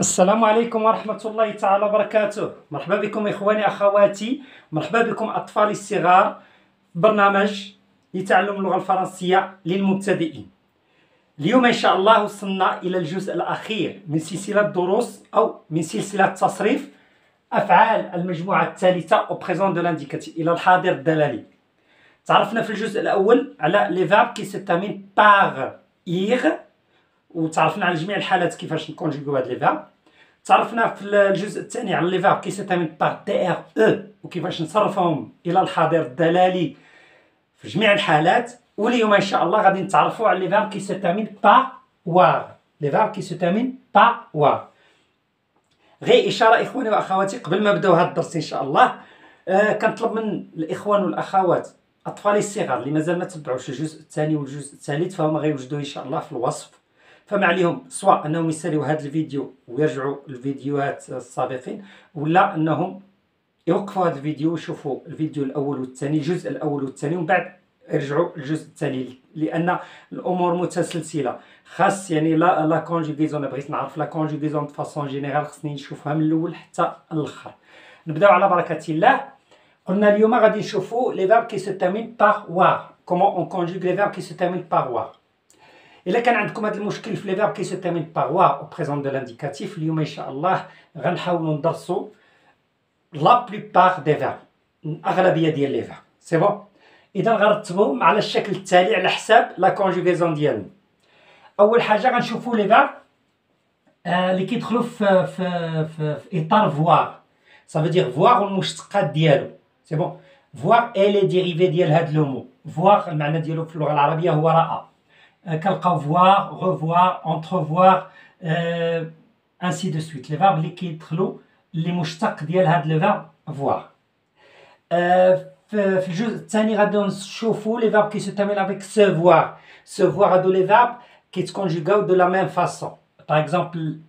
السلام عليكم ورحمة الله تعالى وبركاته. مرحبا بكم إخواني أخواتي، مرحبا بكم أطفالي الصغار في برنامج لتعلم اللغة الفرنسية للمبتدئين. اليوم إن شاء الله وصلنا إلى الجزء الأخير من سلسلة دروس أو من سلسلة تصريف أفعال المجموعة الثالثة أو بريزون دو لانديكاتيف، إلى الحاضر الدلالي. تعرفنا في الجزء الأول على لي فيرب كي سو تيرمين باغ إيغ، وتعرفنا على جميع الحالات كيفاش نكونجيغيو هاد لي فيرب. تعرفنا في الجزء الثاني على لي فيرب كي سو تيرمين باغ تي ار او وكيفاش نصرفهم الى الحاضر الدلالي في جميع الحالات. واليوم ان شاء الله غادي نتعرفوا على لي فيرب كي سو تيرمين با وار، لي فيرب كي سو تيرمين با وار. غير اشاره اخواني واخواتي قبل ما نبداو هذا الدرس ان شاء الله، كنطلب من الاخوان والاخوات اطفالي الصغار اللي مازال ما تبعوش الجزء الثاني والجزء الثالث، فهم غيوجدوا ان شاء الله في الوصف. فما عليهم سواء انهم يساليو هذا الفيديو ويرجعوا الفيديوهات السابقين، ولا انهم يوقفوا هذا الفيديو ويشوفوا الفيديو الاول والثاني، الجزء الاول والثاني، ومن بعد يرجعوا الجزء الثاني، لان الامور متسلسله. خاص يعني لا كونجيغيزون، بغيت نعرف لا كونجيغيزون فاسون جينيرال خصني نشوفها من الاول حتى الاخر. نبداو على بركه الله. قلنا اليوم غادي نشوفوا لي فيرب كي سو تيرمين باغ وار، كومون اون كونجيغ لي فيرب كي سو تيرمين باغ وار. إلا كان عندكم هذا المشكل في لي فيرب كي سو تيرمين باغ وا أو بريزون دو لانديكاتيف، اليوم إن شاء الله غنحاولوا ندرسوا لا بلوبار دي فيرب، الأغلبية ديال لي فيرب. سي بون؟ إذا غنرتبوهم على الشكل التالي على حساب لا كونجوغيزون ديالنا. أول حاجة غنشوفوا لي فيرب اللي كيدخلوا في إطار فوار. صافي دير فوار والمشتقات ديالو. سي بون؟ فوار إي لي ديريفي ديال هاد لو مو. فوار المعنى ديالو في اللغة العربية هو رأى. كنلقاو فوار، غوفوار، اونتروفوار، انسي دو سويت. لي فيرب اللي كيدخلوا اللي مشتق ديال هاد لو فيرب فوار. في الجزء الثاني غادي نشوفوا لي فيرب كي سو تيرمين افيك سوفوار. سوفوار هادو لي فيرب كيتكونجيغاو دو لا ميم فاسون. باغ اكزومبل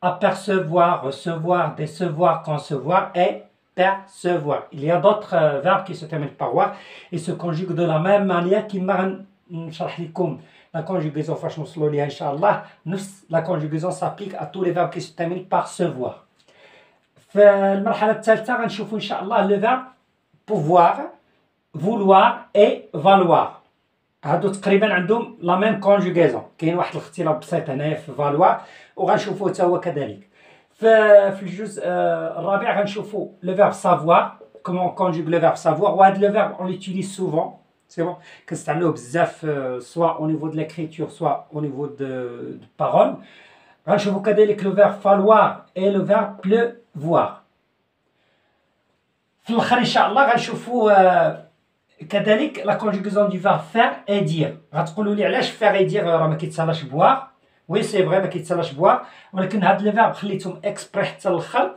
apercevoir, recevoir, décevoir, concevoir et percevoir. Il y a d'autres verbes qui se terminent par voir et se conjuguent de la même manière كما نشرح لكم لا كونجوغيزون فاش نوصلوا ليها ان شاء الله. نفس لا كونجوغيزون سابليك ا تو لي فيرب كي سو تيرمين بار سوفوار. في المرحله الثالثه غنشوفوا ان شاء الله لو فيرب بوفوار، فولوار اي فالوار. هادو تقريبا عندهم لا ميم كونجوغيزون، كاين واحد الاختلاف بسيط هنايا في فالوار وغنشوفوه حتى هو كذلك. في الجزء الرابع غنشوفوا لو فيرب سافوار، كومون كونجوغ لو فيرب سافوار. وهاد لو فيرب اون لوتيليز سوفون. سي بون، كنستعملوه بزاف سوا او نيفو دو ليكريتور سوا او نيفو دو بارول. غنشوفوا كذلك لو فيرب فالوار اي لو فيرب بلوفوار. في الاخر ان شاء الله غنشوفوا كذلك لا كونجوغيزون دو فيرب فير اي دير. غتقولوا لي علاش فير اي دير راه ما كيتسالاش بوار؟ وي سي فري ما كيتسالاش بوار، ولكن هاد لي فيرب خليتهم اكسبري حتى الاخر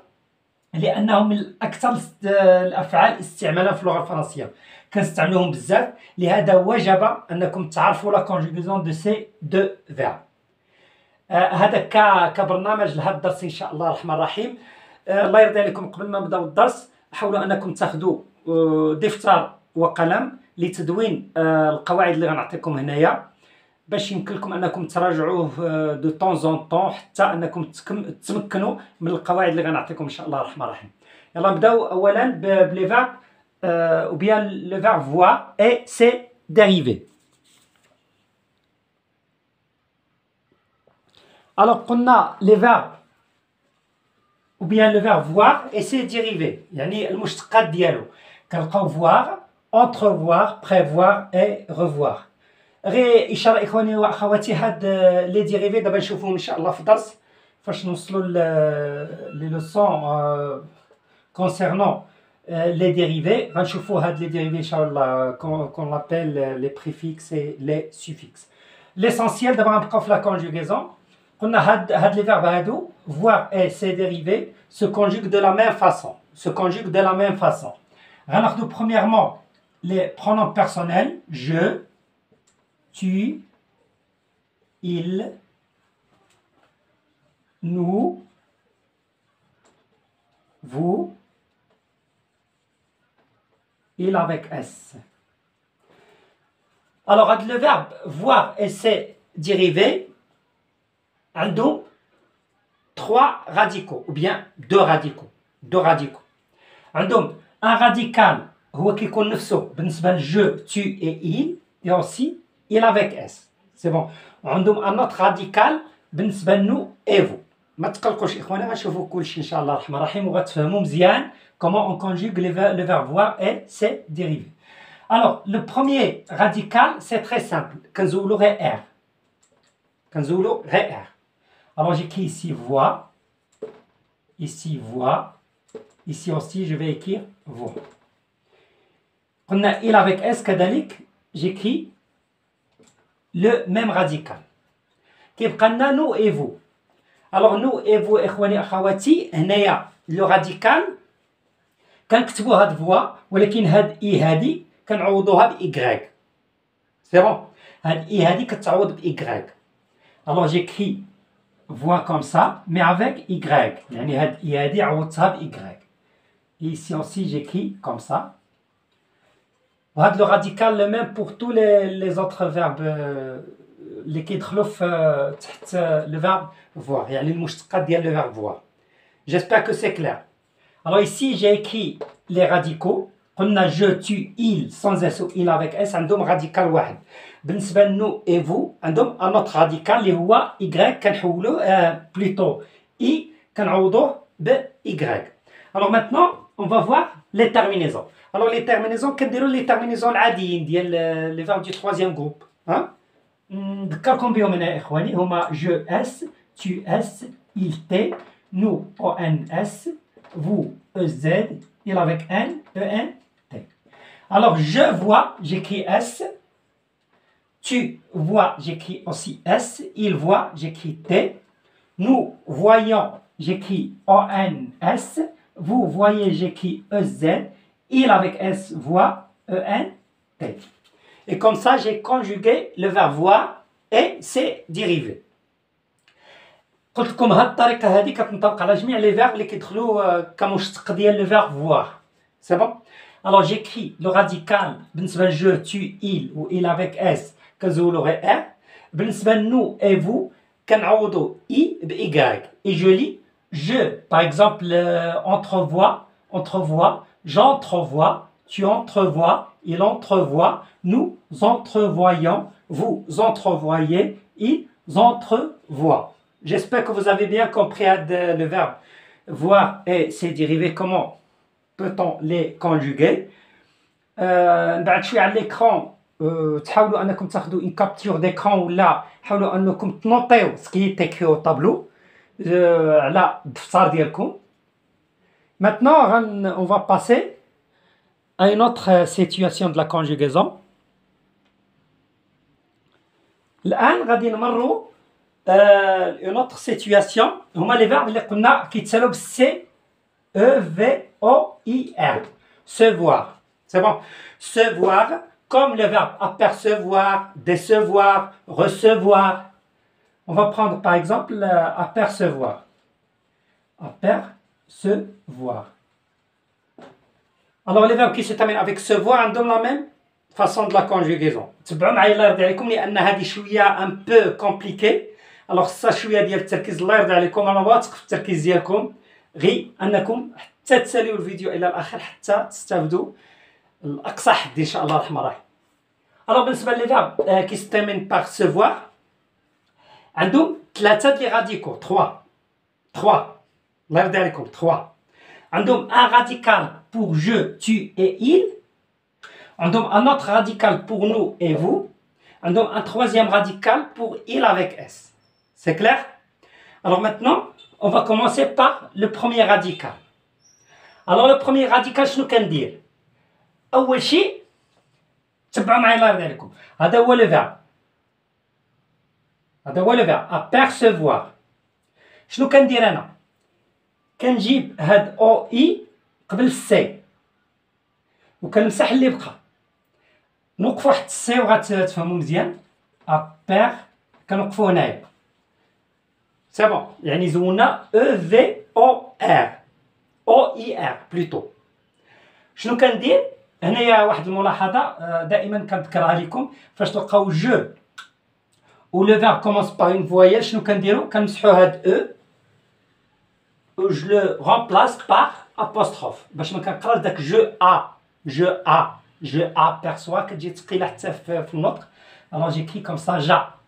لانهم من اكثر الافعال استعمالا في اللغه الفرنسيه، كنستعملوهم بزاف، لهذا وجب انكم تعرفوا لا كونجوغيزون دو سي دو فيرب. هذا كبرنامج لهذا الدرس ان شاء الله الرحمن الرحيم. الله يرضي عليكم قبل ما نبداو الدرس حاولوا انكم تاخذوا دفتر وقلم لتدوين القواعد اللي غنعطيكم هنايا، باش يمكن لكم انكم تراجعوه دو طون زون طون حتى انكم تمكنوا من القواعد اللي غنعطيكم ان شاء الله الرحمن الرحيم. يلا نبداو اولا بلي فيرب ou bien le verbe voir et ses dérivés. Alors qu'on a les verbes ou bien le verbe voir et ses dérivés، يعني المشتقات ديالو كنلقاو voir، entrevoir، prévoir et revoir. غير اشاره اخواني واخواتي، هاد لي ديريفي دابا نشوفوهم ان شاء الله في درس فاش نوصلوا لي لوسون concernant les dérivés. غنشوفوا هاد لي ديريفي ان شاء الله qu'on appelle les préfixes et les suffixes. L'essentiel دابا غنبقاو في لا كونجوغيزون. قلنا هاد لي فيرب هادو voir et ses dérivés se conjuguent de la même façon. Se conjuguent de la même façon. غناخدو premièrement les pronoms personnels je, tu, il, nous, vous, il avec S. Alors, le verbe voir et ses dérivés, عندهم trois radicaux ou bien deux radicaux. عندهم un radical هو كيكون نفسه بالنسبة je, tu et il, et aussi il avec s. C'est bon. عندهم un autre radical بالنسبة nous et vous. ما تقلقوش إخواني غنشوفوا كلشي إن شاء الله الرحمن الرحيم وغتفهموا مزيان comment on conjugue le verbe voir et ses dérivés. Alors, le premier radical, c'est très simple. كنزولو غير R. Alors, j'écris ici voix. Ici voix. Ici aussi, je vais écrire voix. On a il avec S كذلك. J'écris le même radical. كيبقى لنا nous et vous. Alors, nous et vous, إخواني أخواتي, هنايا le radical كنكتبوا هاد voix ولكن هاد إي هادي كنعوضوها ب Y. C'est bon. هاد إي هادي كتعوض ب Y. Alors j'écris voix comme ça, mais avec Y. يعني هاد إي هادي عوضتها ب Y. Et ici aussi j'écris comme ça. وهاد le radical le même pour tous les autres verbes اللي كيدخلوا في تحت le verbe voir. يعني المشتقات ديال le verbe voir. J'espère que c'est clair. Alors ici j'ai écrit les radicaux. قلنا je, tu, il sans s ou il avec s عندهم راديكال واحد. بالنسبة لنو et vous عندهم un autre radical اللي هو y كنحولوه plutôt i كنعوضوه ب y. Alors maintenant on va voir les terminaisons. Alors les terminaisons كنديروا les terminaisons العاديين ديال les verbes du troisième groupe. نذكركم بهم هنا يا إخواني هما je s, tu s, il t, nous on s, vous ez, il avec n, en. Alors, je vois, j'écris S. Tu vois, j'écris aussi S. Il voit, j'écris T. Nous voyons, j'écris ONS. Vous voyez, j'écris EZ. Il avec S voit ENT. Et comme ça, j'ai conjugué le verbe voir et ses dérivés. قلت لكم هاد الطريقة هذه كتنطبق على جميع les verbes اللي كيدخلوا كمشتق ديال le verbe voir. C'est bon? Alors j'écris le radical بالنسبة je, tu, il ou il avec s كنزولو غير r. بالنسبة nous et vous كنعوضو i ب y. Et je lis je par exemple entrevois, j'entrevois, tu entrevois, il entrevoit, nous entrevoyons, vous entrevoyez, ils entrevoient. J'espère que vous avez bien compris le verbe voir et ses dérivés, comment peut-on les conjuguer. بعد شويه على l'écran تحاولوا انكم تاخذوا une capture d'écran ولا حاولوا انكم تنوطيو سكي تيكري au tableau على الدفتر ديالكم. Maintenant on va passer à une autre situation de la conjugaison. الآن غادي نمروا une autre situation هما les verbes اللي قلنا كيتسالوا بالسي E, V, O, I, R. Se voir. C'est bon. Se voir comme le verbe apercevoir, décevoir, recevoir. On va prendre par exemple apercevoir. Apercevoir. Alors les verbes qui se terminent avec se voir ont la même façon de la conjugaison. تبعوا معايا الله يرضي عليكم لأن هذه شوية un peu compliqué. Alors ça شوية ديال التركيز الله يرضي عليكم أنا واثق في التركيز ديالكم. غير انكم حتى تساليو الفيديو الى الاخر حتى تستافدوا الاقصى حد ان شاء الله الرحمن الرحيم. الوغ بالنسبه لي فيرب كي ستيرمين باغ سوفوار عندهم ثلاثه لي راديكو 3 الله يرضي عليكم 3. عندهم ان راديكال بور جو tu et il. عندهم un autre radical pour nous et vous. عندهم un troisième radical pour il avec s. C'est clair? Alors maintenant on va commencer par le premier radical. Alors le premier radical شنو كندير؟ أول شيء تبعوا معايا الله يرضي عليكم. هذا هو لو فيرب. apercevoir. شنو كندير أنا؟ كنجيب هاد أو إي قبل السي وكنمسح اللي بقى. نوقفوا حتى السي وغتفهموا مزيان. كنوقفوا هنايا. C'est bon. يعني زولنا E-V-O-R. O-I-R plutôt. شنو كندير؟ هنايا واحد الملاحظة دائما كنذكرها لكم فاش تلقاو جو و لو فيرب كومونس باغ اون فوايال شنو كنديرو؟ كنمسحو هاد او je le remplace par apostrophe باش ما كنقراش داك je aperçois كتجي ثقيله حتى في النطق. alors j'écris comme ça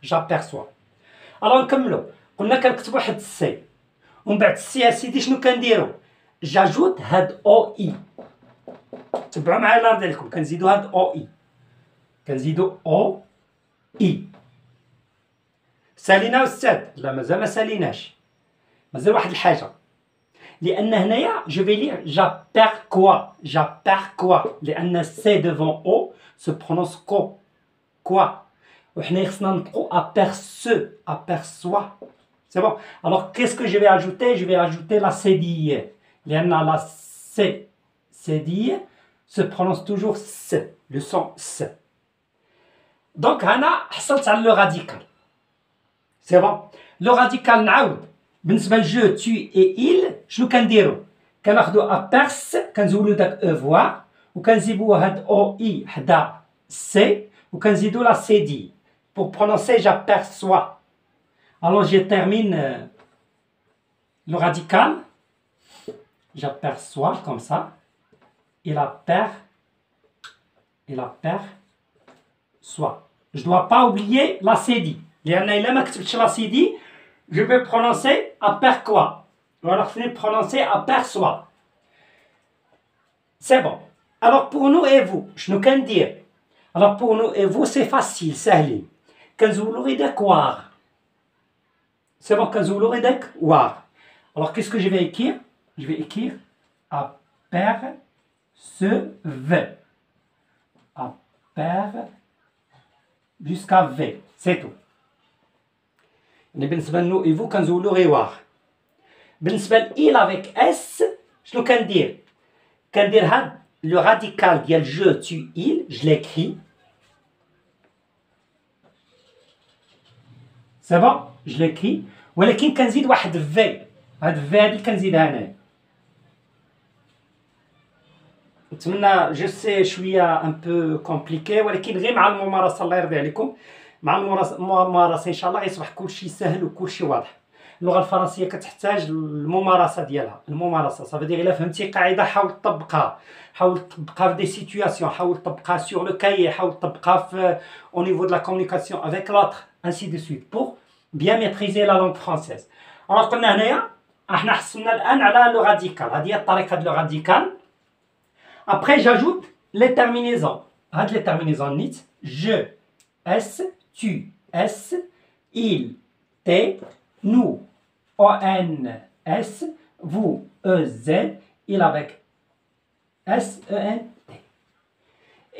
j'aperçois. alors نكملوا. قلنا كنكتب واحد السي ومن بعد السي اسيدي شنو كنديرو؟ جاجوت هاد او اي. تبعوا معايا الارض ديالكم. كنزيدو هاد او اي. كنزيدو او اي. سالينا استاذ؟ لا مازال ما ساليناش. مازال واحد الحاجه. لان هنايا جو في لير j'aperçois لان سي devant او se prononce quoi. وحنا خصنا نطقو aperçoit. C'est bon. Alors qu'est-ce que je vais ajouter? Je vais ajouter la cédille. La cédille se prononce toujours s, le son s. Donc هنا حصلت على le radical. C'est bon. Le radical نعاود. بالنسبه لجو tu et il شنو كنديرو؟ كناخدو aperce كنزولو داك او فوار وكنزيدو هاد او اي حدا سي وكنزيدو لا cédille pour prononcer j'aperçois. Alors je termine le radical. J'aperçois comme ça. Et la perçoit. Je ne dois pas oublier la cédille. La cédille, je vais prononcer aperçoit. Alors je vais prononcer aperçoit. C'est bon. Alors pour nous et vous, je ne peux dire. Alors pour nous et vous, c'est facile, c'est quand vous l'aurez d'accord. C'est bon, كنزولو غير داك وار. Alors qu'est-ce que je vais écrire? Je vais écrire aperceve. Jusqu'à V. C'est tout. بالنسبة لنو et vous كنزولو غير وار. بالنسبة ل il avec S شنو كندير؟ كندير هاد le radical ديال je tu il je l'écris. C'est bon? Je l'écris. ولكن كنزيد واحد في. هاد في هادي كنزيدها هنايا. نتمنى جو سي شويه ان بو كومبليكي ولكن غير مع الممارسه الله يرضي عليكم. مع الممارسه ان شاء الله غيصبح كلشي سهل وكلشي واضح. اللغه الفرنسيه كتحتاج الممارسه ديالها. الممارسه صافي دير الا فهمتي قاعده حاول تطبقها. حاول تطبقها في دي سيتوياسيون. حاول تطبقها سور لو كايي. حاول تطبقها في au niveau de la communication avec l'autre ainsi de suite pour bien maîtriser la langue française. Alors قلنا هنايا احنا حصلنا الان على لو راديكال. هذه هي الطريقه ديال لو راديكال. Après j'ajoute les terminaisons. هاد les terminaisons نيت je s tu s il t nous on s vous ez il avec s e n t.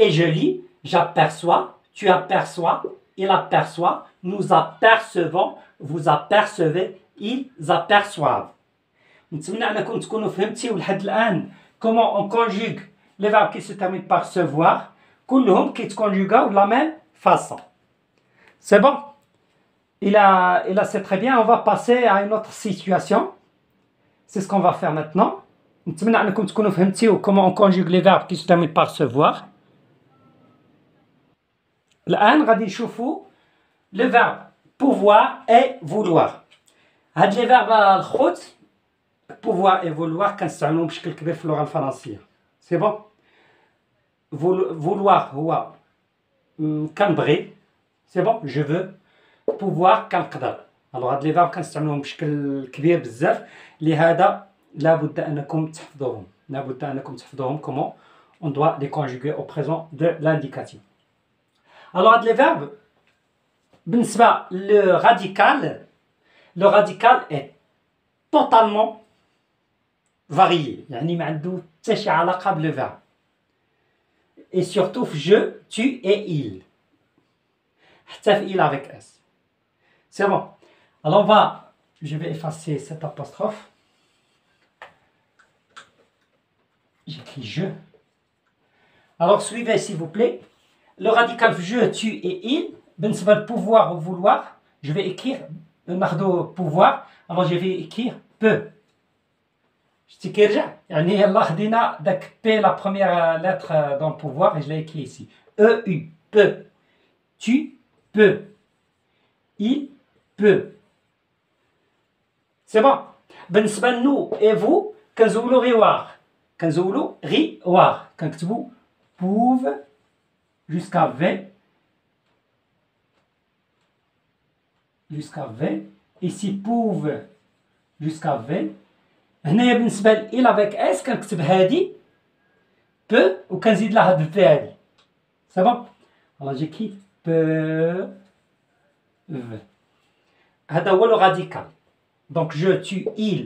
Et je lis j'aperçois, tu aperçois, il aperçoit, nous apercevons, vous apercevez, ils aperçoivent. نتمنى انكم تكونوا فهمتوا لحد الان comment on conjugue les verbes qui se terminent par se voir. كلهم كيتكونجوغاو de la même façon. C'est bon? Il a c'est très bien. On va passer à une autre situation. C'est ce qu'on va faire maintenant. نتمنى انكم تكونوا فهمتوا comment on conjugue les verbes qui se terminent par se voir. الان غادي نشوفوا le verbe pouvoir et vouloir. هاد les verbes الخوت pouvoir et vouloir كنستعملوهم بشكل كبير في اللغه الفرنسيه. C'est bon? Vouloir هو كنبغي. C'est bon? Je veux. pouvoir كنقدر. alors هاد les verbes كنستعملوهم بشكل كبير بزاف لهذا لابد انكم تحفظوهم comment on doit les conjuguer au présent de l'indicatif. alors هاد les verbes بالنسبه le radical est totalement varié. يعني ما عنده حتى شي علاقه بلو verbe. et surtout في je, tu et il. حتى في il avec s. C'est bon. Alors je vais effacer cette apostrophe. J'écris je. Alors suivez s'il vous plaît. Le radical je, tu et il. بالنسبة pouvoir ou vouloir, je vais écrire ناخدو pouvoir. Alors je vais écrire peut. شتي كيرجع يعني يلا خدينا داك بي لا بروميير لتر دون pouvoir et je l'ai écrit ici. EU peut. Tu peux. Il peut. C'est bon. بالنسبه لنو اي فو كنزولو غيوار، كنزولو غيوار، كنكتبو بوف jusqu'à V jusqu'à V ici بوف jusqu'à V. هنايا بالنسبه ل avec اس كنكتب هادي بو وكنزيد لها هاد الفي هادي سي بون. فوالا جيكيت بو هذا هو لو راديكال. دونك جو تو il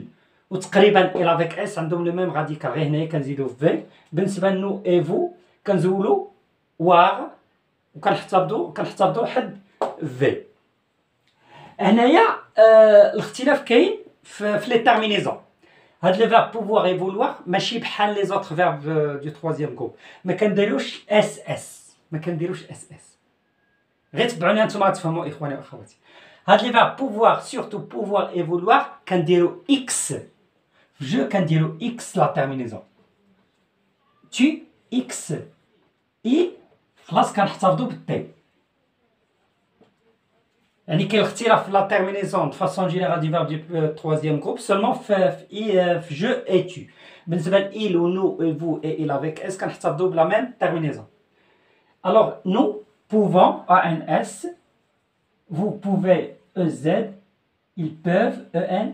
وتقريبا il avec اس عندهم لو ميم راديكال، غير هنايا كنزيدو في. بالنسبه لنو اي فو كنزولو وار وكنحتفظوا حد في. هنايا الاختلاف كاين في لي تيرمينيزون. هاد لي فيرب بوفوار ايفولوار ماشي بحال لي زوتر فيرب دو تروازيام جروب، ما كنديروش اس اس، ما كنديروش اس اس. غير تبعوني هانتوما غتفهموا اخواني واخواتي. هاد لي فيرب بوفوار سورتو بوفوار ايفولوار كنديرو اكس في جو، كنديرو اكس لا تيرمينيزون تي اكس اي خلاص كنحتفظوا بالتي. يعني كاين الاختلاف في لا تيرمينيزون دو فاسون جينيرال دي فيرب دو تروازيام جروب سولمون في جو اي تو. بالنسبه ل il و nous et vous et il avec اس كنحتفظوا بلا ميم تيرمينيزون. Alors nous pouvons ans, vous pouvez ez, ils peuvent ent.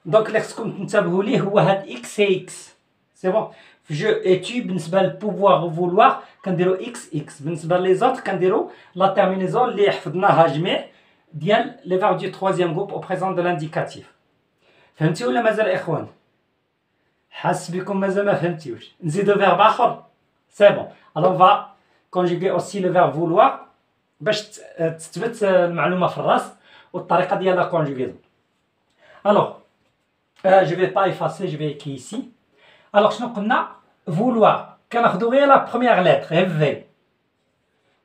دونك اللي خصكم تنتبهوا ليه هو هاد اكس هي اكس سي بون. في جو اي تو بالنسبه لبوفوار وفولوار كنديرو اكس اكس، بالنسبه لي زوتر كنديرو لا تيرمينيزون اللي حفظناها جميع ديال لي فيرب دو تروازيام جروب او بريزون دو لانديكاتيف. فهمتي ولا مازال اخوان؟ حاس بكم مازال ما فهمتيوش. نزيدو فيرب اخر سي بون. الو فا كونجوغي اوسي لو فيرب فولوار باش تثبت المعلومه في الراس والطريقه ديال لا كونجوغيزون. الوغ je vais pas effacer, je vais écrire ici. Alors شنو قلنا؟ vouloir كناخدو غير لا بروميير لتر في،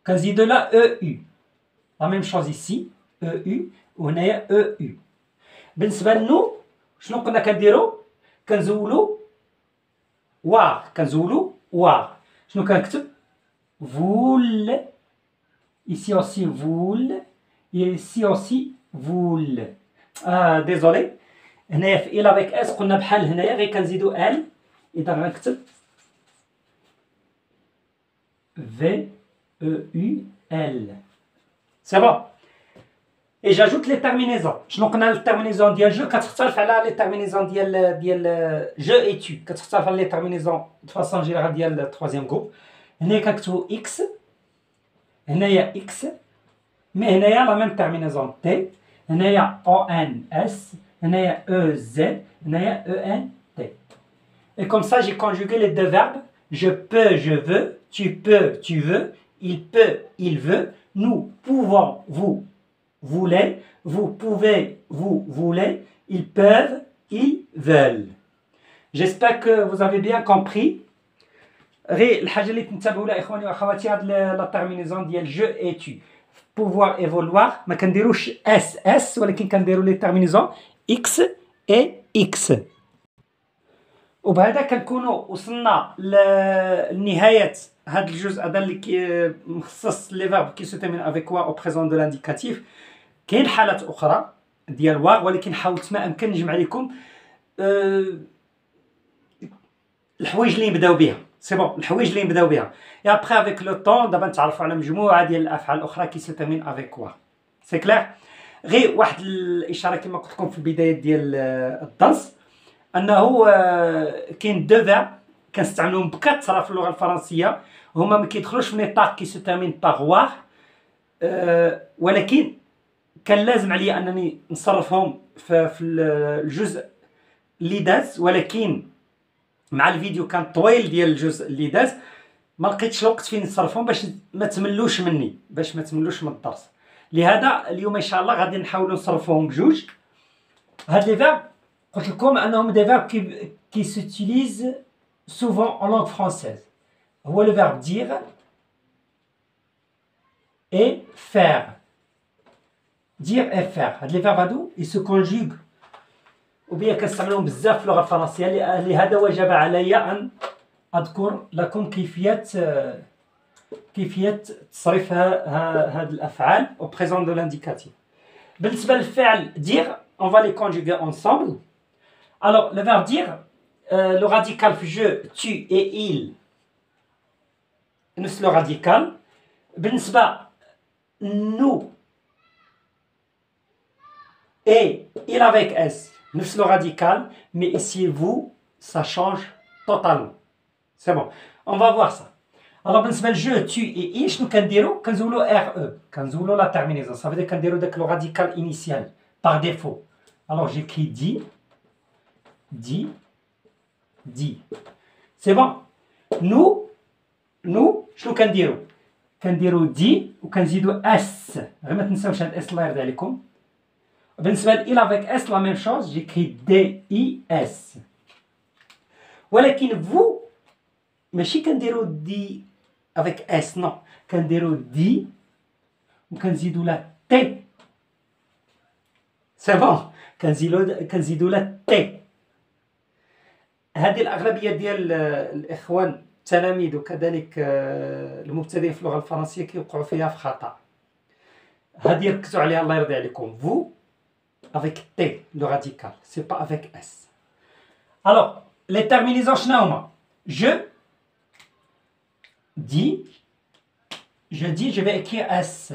كنزيدو لا او يو. لا ميم شوز ici او يو وهنايا او يو. بالنسبه لنو شنو قلنا كنديرو؟ كنزولو وار، كنزولو وار. شنو كنكتب؟ فول ici aussi voul et ici aussi voul. ديزولي هنايا في il avec اس قلنا بحال هنايا غير كنزيدو ال، اذا غنكتب في او يو ال سي بون. اي جاجوت لي تيرمينيزون. شنو قلنا التيرمينيزون ديال جو كتختلف على لي تيرمينيزون ديال جو اي تو، كتختلف على لي تيرمينيزون دو فاسون جينيرال ديال تروازيام جروب. هنايا كنكتبو اكس، هنايا اكس، مي هنايا لا ميم تيرمينيزون تي، هنايا او ان اس، هنايا او زد، هنايا او ان تي. Et comme ça, j'ai conjugué les deux verbes. Je peux, je veux. Tu peux, tu veux. Il peut, il veut. Nous pouvons, vous voulez. Vous pouvez, vous voulez. Ils peuvent, ils veulent. J'espère que vous avez bien compris. غير الحاجة اللي تنتبهوا لها إخواني وأخواتي هاد لا تيرمينيزون ديال جو اي تو. بوفوار اي فولوار ما كنديروش اس اس ولكن كنديرو لي تيرمينيزون اكس اي اكس. وبهذا كنكونوا وصلنا لنهايه هذا الجزء هذا اللي مخصص لي فيرب كي سو تيرمين افيك وا او بريزون دو لانديكاتيف. كاين حالات اخرى ديال واغ ولكن حاولت ما امكن نجمع لكم الحوايج اللي نبداو بها سي بون، الحوايج اللي نبداو بها اي ابخي افيك لو طون دابا نتعرفوا على مجموعه ديال الافعال الاخرى كي سو تيرمين افيك وا. سي كلير. غير واحد الاشاره كما قلت لكم في البدايه ديال الدرس انه كاين دو فيرب كنستعملوهم بكثره في اللغه الفرنسيه، هما ما كيدخلوش في نطاق كي سو تيرمين باغ وار، ولكن كان لازم عليا انني نصرفهم في الجزء اللي داز، ولكن مع الفيديو كان طويل ديال الجزء اللي داز ما لقيتش الوقت فين نصرفهم باش ما تملوش مني، باش ما تملوش من الدرس. لهذا اليوم ان شاء الله غادي نحاولوا نصرفوهم بجوج. هاد لي فيرب قلت لكم انهم دي فيرب كي سوتيليز سوفون en langue française. هو لو فيرب dire et faire. dire et faire. هاد لي فيرب هادو ils se conjuguent وبيا كنستعملوهم بزاف في اللغه الفرنسيه. لهذا وجب علي ان اذكر لكم كيفيه تصريف هاد الافعال او بريزون دو لانديكاتيف. بالنسبه للفعل دير on va les conjuguer ensemble. Alors, le verbe dire, le radical je, tu et il, نفس le radical. بالنسبة nous et il avec S, نفس le radical, mais ici vous, ça change totalement. C'est bon, on va voir ça. Alors بالنسبة je, tu et il, شنو كنديرو؟ كنزولو RE, كنزولو la terminaison, ça veut dire كنديرو داك le radical initial, par défaut. Alors j'écris dit, dit, dit. C'est bon. Nous, شنو كنديرو؟ كنديرو دي وكنزيدو اس، غير ما تنساوش هاد اس الله يرضي عليكم. بالنسبه ل افيك اس لا ميم شوز، جيكري دي اي اس. ولكن فو ماشي كنديرو دي افيك اس، نو، كنديرو دي وكنزيدو لا تي. سي بون، كنزيدو لا تي. هذه الاغلبيه ديال الاخوان التلاميذ وكذلك المبتدئين في اللغه الفرنسيه كيوقعوا فيها في خطا. هذه ركزوا عليها الله يرضي عليكم. vous avec t le radical, c'est pas avec s. Alors les terminaisons شنو هما؟ je dis, je vais écrire s.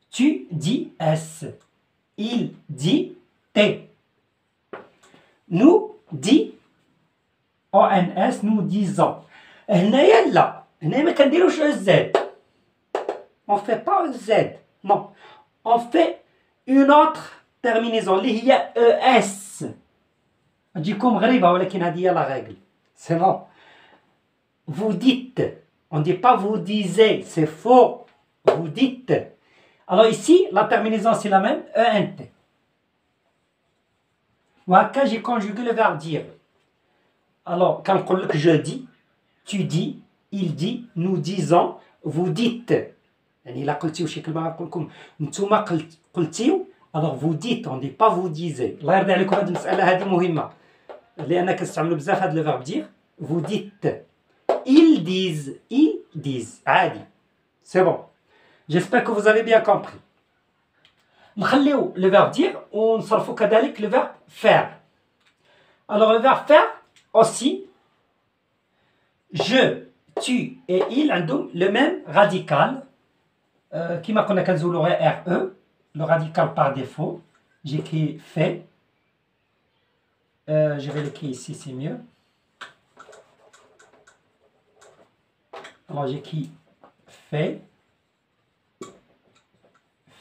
tu dis s. il dit t. nous dit ONS, nous disons. هنايا لا، هنايا ما كنديروش Z. On fait pas Z. Non. On fait une autre terminaison اللي هي ES. تجيكم غريبة ولكن هذه هي la règle. C'est bon. Vous dites. On dit pas vous disiez. C'est faux. Vous dites. Alors ici, la terminaison c'est la même. ENT. وهكا j'ai conjugué le verbe dire. Alors, quand on dit je dis, tu dis, il dit, nous disons, vous dites. يعني إلا قلتيو شي كلمة غنقول لكم نتوما قلتيو، alors vous dites, on dit pas vous disiez. الله يرضي عليكم هذه المسألة هذه مهمة، لأن كنستعملوا بزاف هذا الفيرب dire. Vous dites, ils disent، عادي. C'est bon. J'espère que vous avez bien compris. نخليو le verbe dire ونصرفوا كذلك le verbe faire. Alors le verbe faire aussi, je, tu et il ont le même radical. Qui m'a connu RE, le radical par défaut. J'écris fait. Je vais l'écrire ici, c'est mieux. Alors j'écris fait,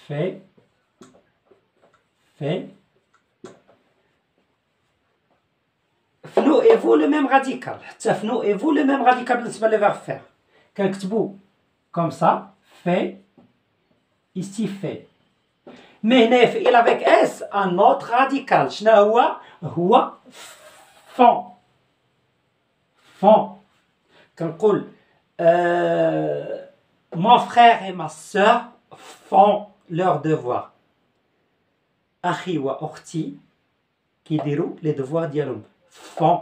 fait, fait. فنو et vous le même radical. حتى فنو et vous le même radical بالنسبة للverbe faire. كنكتبو comme ça, fait, ici fait. Mais هنايا في il avec s un autre radical. شنو هو؟ هو font. Font. كنقول mon frère et ma sœur font leurs devoirs. أخي وأختي كيديروا les devoirs ديالهم. font.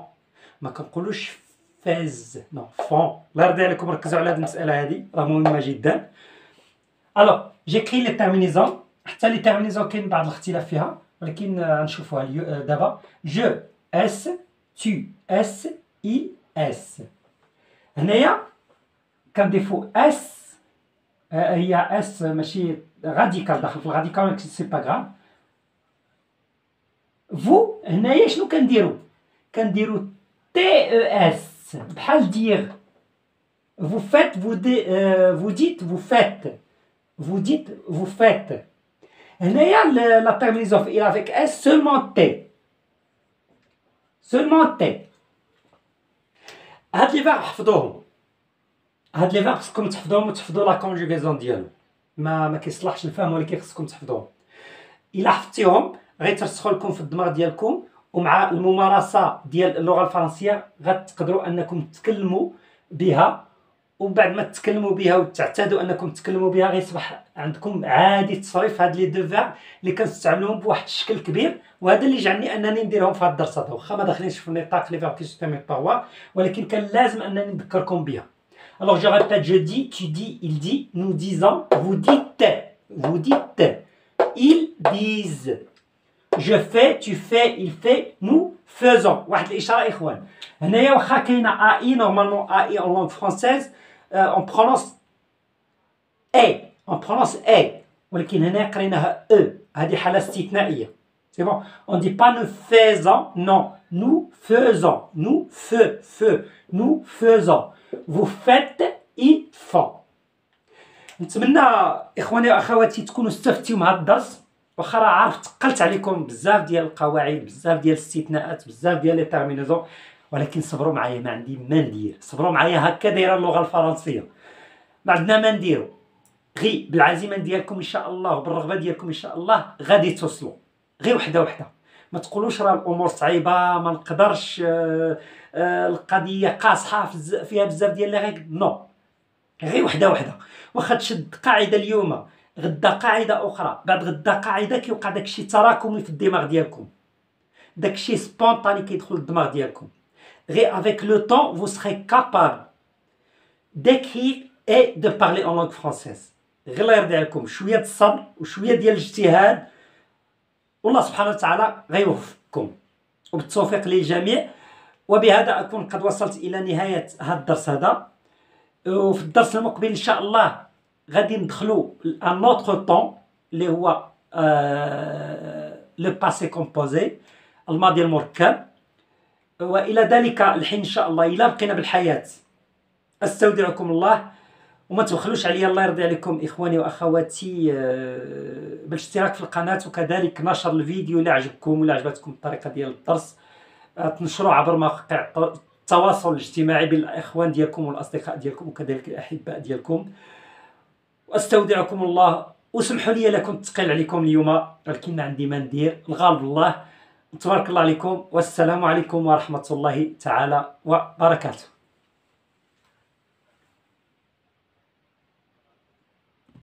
ما كنقولوش فاز، نو فون. الله يرضي عليكم ركزوا على هذه المسألة هذه راه مهمة جدا. الوغ جيكري لي تيرمينيزون، حتى لي تيرمينيزون كاين بعض الاختلاف فيها ولكن نشوفوها دابا. جو اس، تو اس، اي اس. هنايا كنضيفو اس، هي اس ماشي راديكال داخل في الراديكال ولكن سي با غراف. فو هنايا شنو كنديرو؟ كنديرو TES بحال dire. Vous faites, vous dites, vous faites. Vous dites, vous faites. هنايا la terminaison il avec S seulement T. Seulement T. هاد لي فيرب حفظوهم. هاد لي فيرب خصكم تحفظوهم وتحفظوا لا كونجوغيزون ديالهم. ما كيصلحش الفهم ولكن خصكم تحفظوهم. إلا حفظتيهم غيترسخوا لكم في الدماغ ديالكم، ومع الممارسة ديال اللغة الفرنسية غتقدروا أنكم تتكلموا بها، وبعد ما تتكلموا بها وتعتادوا أنكم تتكلموا بها غيصبح عندكم عادي تصريف هاد لي دو فيرب اللي كنستعملوهم بواحد الشكل كبير. وهذا اللي جعلني أنني نديرهم في هاد الدرس هذا، واخا ما داخلينش في نطاق لي فيرب كي جو تيمي باروا، ولكن كان لازم أنني نذكركم بها. Alors je répète, je dis, tu dis, il dit, nous disons, vous dites, ils disent. je fais, tu fais, il fait, nous faisons. واحد الإشارة إخوان. هنايا واخا كاينة AI normalement AI en langue française on prononce on prononce ولكن هنا قريناها هذه حالة استثنائية. C'est bon. On dit pas nous faisons, non, nous faisons, nous nous faisons. Vous faites, ils font. نتمنى اخواني واخواتي تكونوا استفدتوا من هذا الدرس، واخا راه عارف ثقلت عليكم بزاف ديال القواعد، بزاف ديال الاستثناءات، بزاف ديال لي تيرمينيزون، ولكن صبروا معايا، ما عندي ما ندير، صبروا معايا، هكا دايره اللغه الفرنسيه، ما عندنا ما نديرو، غير بالعزيمه ديالكم ان شاء الله وبالرغبه ديالكم ان شاء الله غادي توصلوا، غير وحده وحده، ما تقولوش راه الامور صعيبه ما نقدرش، القضيه قاصحه فيها بزاف ديال لي ريغل، نو، غير وحده وحده، واخا تشد قاعده اليوم غدا قاعده اخرى، بعد غدا قاعده، كيوقع داكشي تراكمي في الدماغ ديالكم، داكشي سبونطاني كيدخل للدماغ ديالكم، غير avec le temps vous serez capable d'écrire et de parler en langue française. غير الله يرضي عليكم شويه الصبر وشويه ديال الاجتهاد، والله سبحانه وتعالى غيوفقكم، وبالتوفيق للجميع. وبهذا اكون قد وصلت الى نهايه هذا الدرس هذا، وفي الدرس المقبل ان شاء الله غادي ندخلوا ان اوتر طون اللي هو لو باسي كومبوزي، الماضي المركب. والى ذلك الحين ان شاء الله الى بقينا بالحياه استودعكم الله، وما تبخلوش عليا، الله يرضي عليكم اخواني واخواتي بالاشتراك في القناه، وكذلك نشر الفيديو الى عجبكم ولا عجبتكم الطريقه ديال الدرس، تنشروا عبر مواقع التواصل الاجتماعي بين الاخوان ديالكم والاصدقاء ديالكم وكذلك الاحباء ديالكم. واستودعكم الله، وسمحوا لي الا كنت ثقيل عليكم اليوم، ولكن ما عندي ما ندير، الغالب الله. تبارك الله عليكم، والسلام عليكم ورحمه الله تعالى وبركاته.